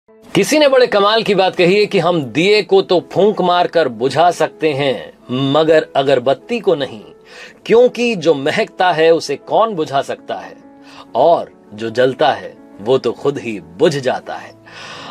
किसी ने बड़े कमाल की बात कही है कि हम दिए को तो फूंक मार कर बुझा सकते हैं मगर अगरबत्ती को नहीं, क्योंकि जो महकता है उसे कौन बुझा सकता है और जो जलता है वो तो खुद ही बुझ जाता है।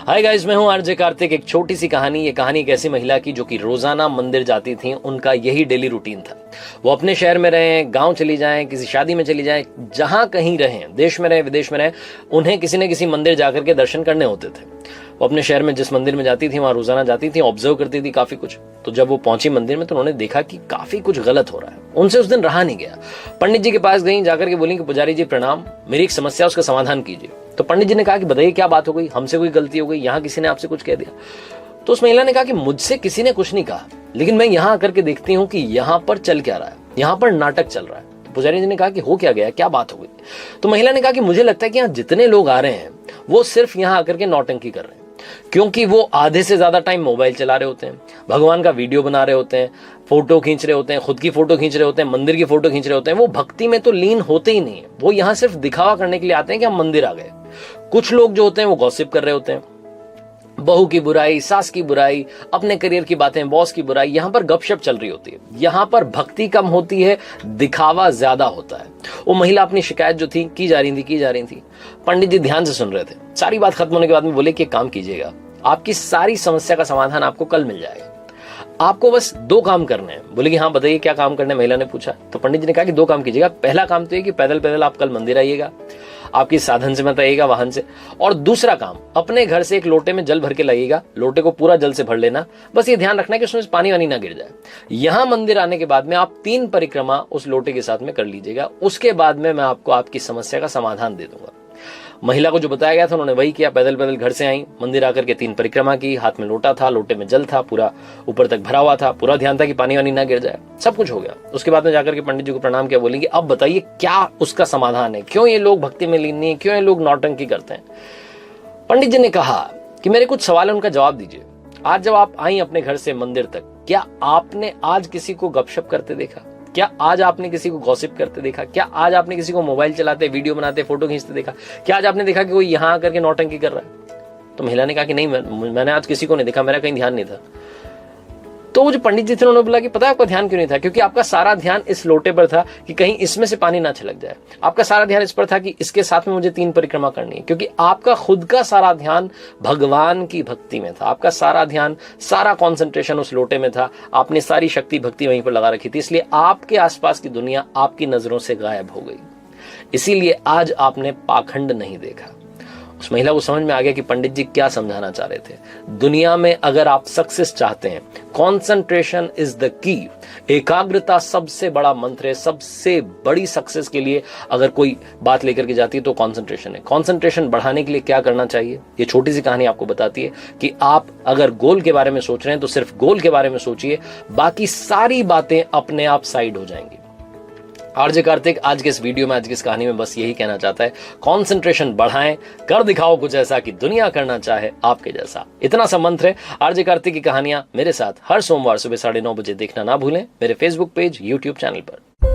हाय गाइस, मैं हूं आरजे कार्तिक। एक छोटी सी कहानी। ये कहानी एक ऐसी महिला की जो कि रोजाना मंदिर जाती थी। उनका यही डेली रूटीन था। वो अपने शहर में रहें, गांव चली जाएं, किसी शादी में चली जाएं, जहां कहीं रहें, देश में रहें, विदेश में रहें, उन्हें किसी न किसी मंदिर जाकर के दर्शन करने होते थे। वो अपने शहर में जिस मंदिर में जाती थी वहां रोजाना जाती थी, ऑब्जर्व करती थी काफी कुछ। तो जब वो पहुंची मंदिर में तो उन्होंने देखा कि काफी कुछ गलत हो रहा है। उनसे उस दिन रहा नहीं गया। पंडित जी के पास गई, जाकर के बोली कि पुजारी जी प्रणाम, मेरी एक समस्या, उसका समाधान कीजिए। तो पंडित जी ने कहा कि बताइए क्या बात हो गई, हमसे कोई गलती हो गई, यहाँ किसी ने आपसे कुछ कह दिया? तो उस महिला ने कहा कि मुझसे किसी ने कुछ नहीं कहा, लेकिन मैं यहाँ आकर के देखती हूँ कि यहाँ पर चल क्या रहा है, यहाँ पर नाटक चल रहा है। तो पुजारी जी ने कहा कि हो क्या गया, क्या बात हो गई? तो महिला ने कहा कि मुझे लगता है कि यहाँ जितने लोग आ रहे हैं वो सिर्फ यहाँ आकर के नौटंकी कर रहे हैं, क्योंकि वो आधे से ज्यादा टाइम मोबाइल चला रहे होते हैं, भगवान का वीडियो बना रहे होते हैं, फोटो खींच रहे होते हैं, खुद की फोटो खींच रहे होते हैं, मंदिर की फोटो खींच रहे होते हैं। वो भक्ति में तो लीन होते ही नहीं है। वो यहाँ सिर्फ दिखावा करने के लिए आते हैं कि हम मंदिर आ गए। कुछ लोग जो होते हैं वो गॉसिप कर रहे होते हैं, बहू की बुराई, सास की बुराई, अपने करियर की बातें, बॉस की बुराई, यहां पर गपशप चल रही होती है। यहां पर भक्ति कम होती है, दिखावा ज्यादा होता है। वो महिला अपनी शिकायत जो थी की जा रही थी। पंडित जी ध्यान से सुन रहे थे। सारी बात खत्म होने के बाद में बोले कि एक काम कीजिएगा, आपकी सारी समस्या का समाधान आपको कल मिल जाएगा। आपको बस 2 काम करने हैं। बोले कि हाँ बताइए क्या काम करने, महिला ने पूछा। तो पंडित जी ने कहा कि 2 काम कीजिएगा। पहला काम तो ये कि पैदल पैदल आप कल मंदिर आइएगा, आपकी साधन से मत आइएगा, वाहन से। और दूसरा काम, अपने घर से एक लोटे में जल भर के लाइएगा, लोटे को पूरा जल से भर लेना। बस ये ध्यान रखना कि उसमें पानी वानी ना गिर जाए। यहां मंदिर आने के बाद में आप 3 परिक्रमा उस लोटे के साथ में कर लीजिएगा। उसके बाद में मैं आपको आपकी समस्या का समाधान दे दूंगा। महिला को जो बताया गया था उन्होंने वही किया। पैदल पैदल घर से आई, मंदिर आकर के 3 परिक्रमा की, हाथ में लोटा था, लोटे में जल था, पूरा ऊपर तक भरा हुआ था, पूरा ध्यान था कि पानी वानी ना गिर जाए। सब कुछ हो गया। उसके बाद में जाकर के पंडित जी को प्रणाम किया, बोलेंगे अब बताइए क्या उसका समाधान है, क्यों ये लोग भक्ति में लीन नहीं है, क्यों ये लोग नौटंकी करते हैं? पंडित जी ने कहा कि मेरे कुछ सवाल है, उनका जवाब दीजिए। आज जब आप आई अपने घर से मंदिर तक, क्या आपने आज किसी को गपशप करते देखा? क्या आज आपने किसी को गॉसिप करते देखा? क्या आज आपने किसी को मोबाइल चलाते, वीडियो बनाते, फोटो खींचते देखा? क्या आज आपने देखा कि कोई यहां आकर के नौटंकी कर रहा है? तो महिला ने कहा कि नहीं, मैंने आज किसी को नहीं देखा, मेरा कहीं ध्यान नहीं था। तो वो जो पंडित जी थे उन्होंने बोला कि पता है आपका ध्यान क्यों नहीं था? क्योंकि आपका सारा ध्यान इस लोटे पर था कि कहीं इसमें से पानी ना छलक जाए। आपका सारा ध्यान इस पर था कि इसके साथ में मुझे 3 परिक्रमा करनी है, क्योंकि आपका खुद का सारा ध्यान भगवान की भक्ति में था। आपका सारा ध्यान, सारा कॉन्सेंट्रेशन उस लोटे में था। आपने सारी शक्ति भक्ति वहीं पर लगा रखी थी, इसलिए आपके आसपास की दुनिया आपकी नजरों से गायब हो गई। इसीलिए आज आपने पाखंड नहीं देखा। उस महिला को समझ में आ गया कि पंडित जी क्या समझाना चाह रहे थे। दुनिया में अगर आप सक्सेस चाहते हैं, कॉन्सेंट्रेशन इज द की। एकाग्रता सबसे बड़ा मंत्र है। सबसे बड़ी सक्सेस के लिए अगर कोई बात लेकर के जाती है तो कॉन्सेंट्रेशन है। कॉन्सेंट्रेशन बढ़ाने के लिए क्या करना चाहिए, ये छोटी सी कहानी आपको बताती है कि आप अगर गोल के बारे में सोच रहे हैं तो सिर्फ गोल के बारे में सोचिए, बाकी सारी बातें अपने आप साइड हो जाएंगी। आरजे कार्तिक आज के इस वीडियो में, आज की इस कहानी में बस यही कहना चाहता है, कॉन्सेंट्रेशन बढ़ाएं, कर दिखाओ कुछ ऐसा कि दुनिया करना चाहे आपके जैसा। इतना सा मंत्र है। आरजे कार्तिक की कहानियां मेरे साथ हर सोमवार सुबह 9:30 बजे देखना ना भूलें मेरे फेसबुक पेज, यूट्यूब चैनल पर।